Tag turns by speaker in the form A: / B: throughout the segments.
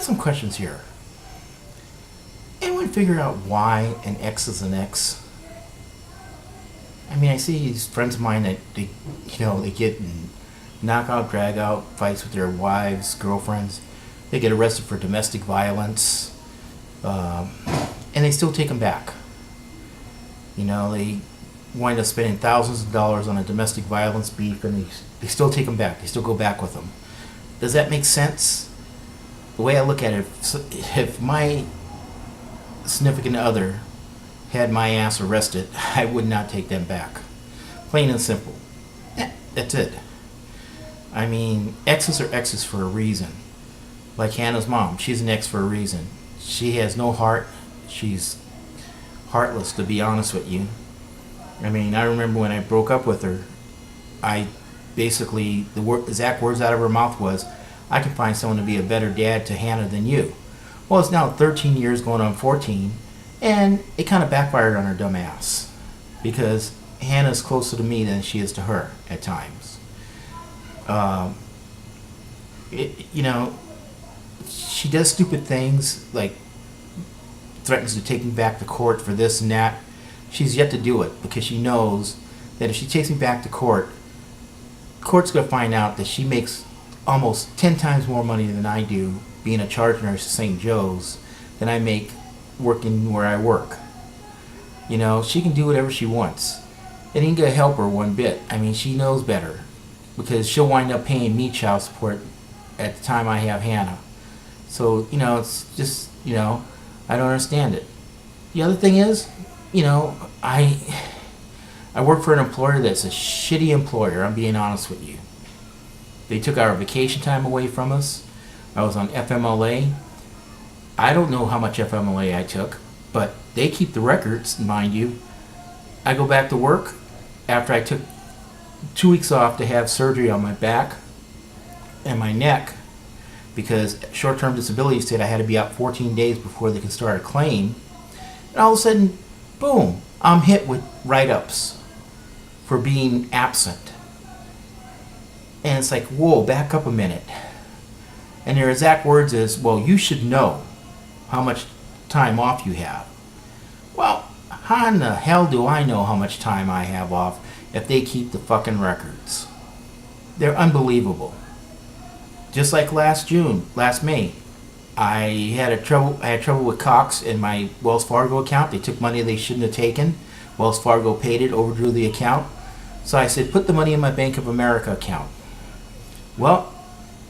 A: some questions here. Anyone figure out why an ex is an ex? I mean, I see these friends of mine that they get in knockout, drag out fights with their wives, girlfriends. They get arrested for domestic violence, and they still take them back. They wind up spending thousands of dollars on a domestic violence beef, and they still take them back. They still go back with them. Does that make sense? The way I look at it, if my significant other had my ass arrested, I would not take them back. Plain and simple. That's it. I mean, exes are exes for a reason. Like Hannah's mom, she's an ex for a reason. She has no heart. She's heartless, to be honest with you. I mean, I remember when I broke up with her, I basically, the exact words out of her mouth was, I can find someone to be a better dad to Hannah than you. Well, it's now 13 years going on 14, and it kind of backfired on her dumb ass, because Hannah's closer to me than she is to her at times. She does stupid things, like threatens to take me back to court for this and that. She's yet to do it, because she knows that if she takes me back to court, court's going to find out that she makes almost 10 times more money than I do being a charge nurse at St. Joe's than I make working where I work. She can do whatever she wants. It ain't going to help her one bit. I mean, she knows better, because she'll wind up paying me child support at the time I have Hannah. So, it's just, I don't understand it. The other thing is, I work for an employer that's a shitty employer, I'm being honest with you. They took our vacation time away from us. I was on FMLA. I don't know how much FMLA I took, but they keep the records, mind you. I go back to work after I took 2 weeks off to have surgery on my back and my neck, because short-term disability said I had to be out 14 days before they could start a claim. And all of a sudden, boom, I'm hit with write-ups for being absent. And it's like, whoa, back up a minute. And their exact words is, well, you should know how much time off you have. Well, how in the hell do I know how much time I have off if they keep the fucking records? They're unbelievable. Just like last May, I had trouble with Cox in my Wells Fargo account. They took money they shouldn't have taken. Wells Fargo paid it, overdrew the account. So I said, put the money in my Bank of America account. Well,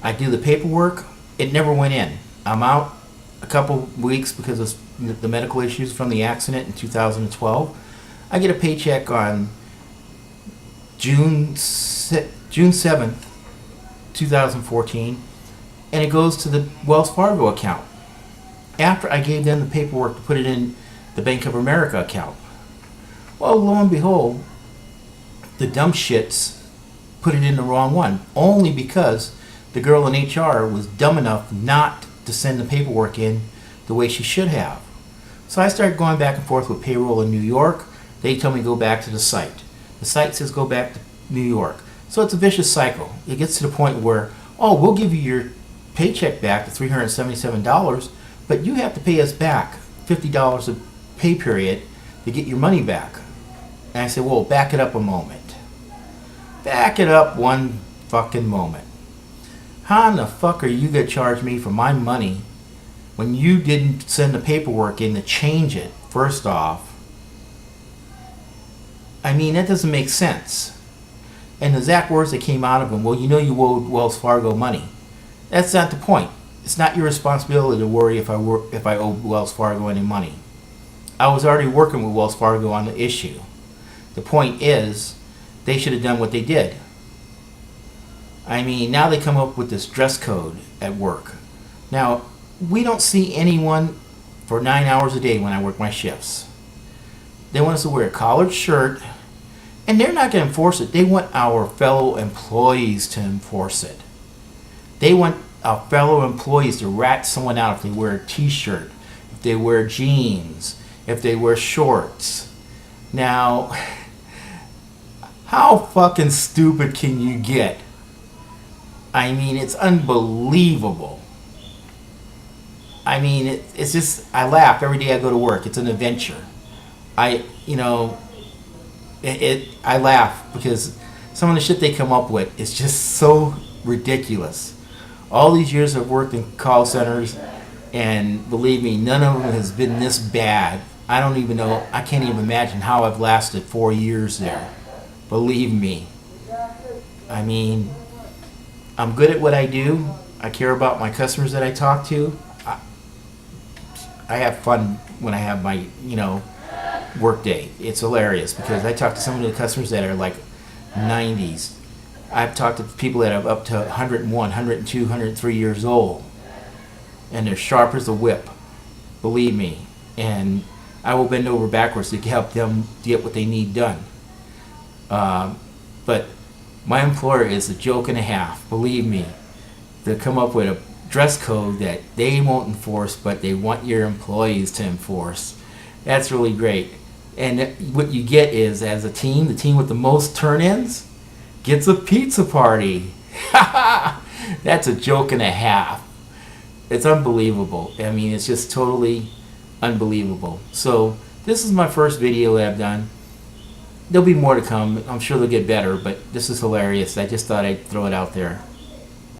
A: I do the paperwork. It never went in. I'm out a couple weeks because of the medical issues from the accident in 2012. I get a paycheck on June 7th, 2014, and it goes to the Wells Fargo account after I gave them the paperwork to put it in the Bank of America account. Well, lo and behold, the dumb shits put it in the wrong one, only because the girl in HR was dumb enough not to send the paperwork in the way she should have. So I started going back and forth with payroll in New York. They tell me to go back to the site. The site says go back to New York. So it's a vicious cycle. It gets to the point where, oh, we'll give you your paycheck back to $377, but you have to pay us back $50 a pay period to get your money back. And I said, well, back it up a moment. Back it up one fucking moment. How in the fuck are you going to charge me for my money when you didn't send the paperwork in to change it, first off? I mean, that doesn't make sense. And the exact words that came out of him, well, you owed Wells Fargo money. That's not the point. It's not your responsibility to worry if I owe Wells Fargo any money. I was already working with Wells Fargo on the issue. The point is, they should have done what they did. I mean, now they come up with this dress code at work. Now, we don't see anyone for 9 hours a day when I work my shifts. They want us to wear a collared shirt, and they're not going to enforce it. They want our fellow employees to enforce it. They want our fellow employees to rat someone out if they wear a t-shirt, if they wear jeans, if they wear shorts. Now, how fucking stupid can you get? I mean, it's unbelievable. I mean, it's just, I laugh every day I go to work. It's an adventure. You know, I laugh because some of the shit they come up with is just so ridiculous. All these years I've worked in call centers, and believe me, none of them has been this bad. I don't even know, I can't even imagine how I've lasted 4 years there. Believe me. I mean, I'm good at what I do. I care about my customers that I talk to. I have fun when I have my, work day. It's hilarious because I talk to some of the customers that are like 90s. I've talked to people that are up to 101, 102, 103 years old, and they're sharp as a whip. Believe me. And I will bend over backwards to help them get what they need done. But my employer is a joke and a half. Believe me. They'll come up with a dress code that they won't enforce, but they want your employees to enforce. That's really great. And what you get is, as a team, the team with the most turn-ins gets a pizza party. That's a joke and a half. It's unbelievable. I mean, it's just totally unbelievable. So this is my first video that I've done. There'll be more to come. I'm sure they'll get better, but this is hilarious. I just thought I'd throw it out there.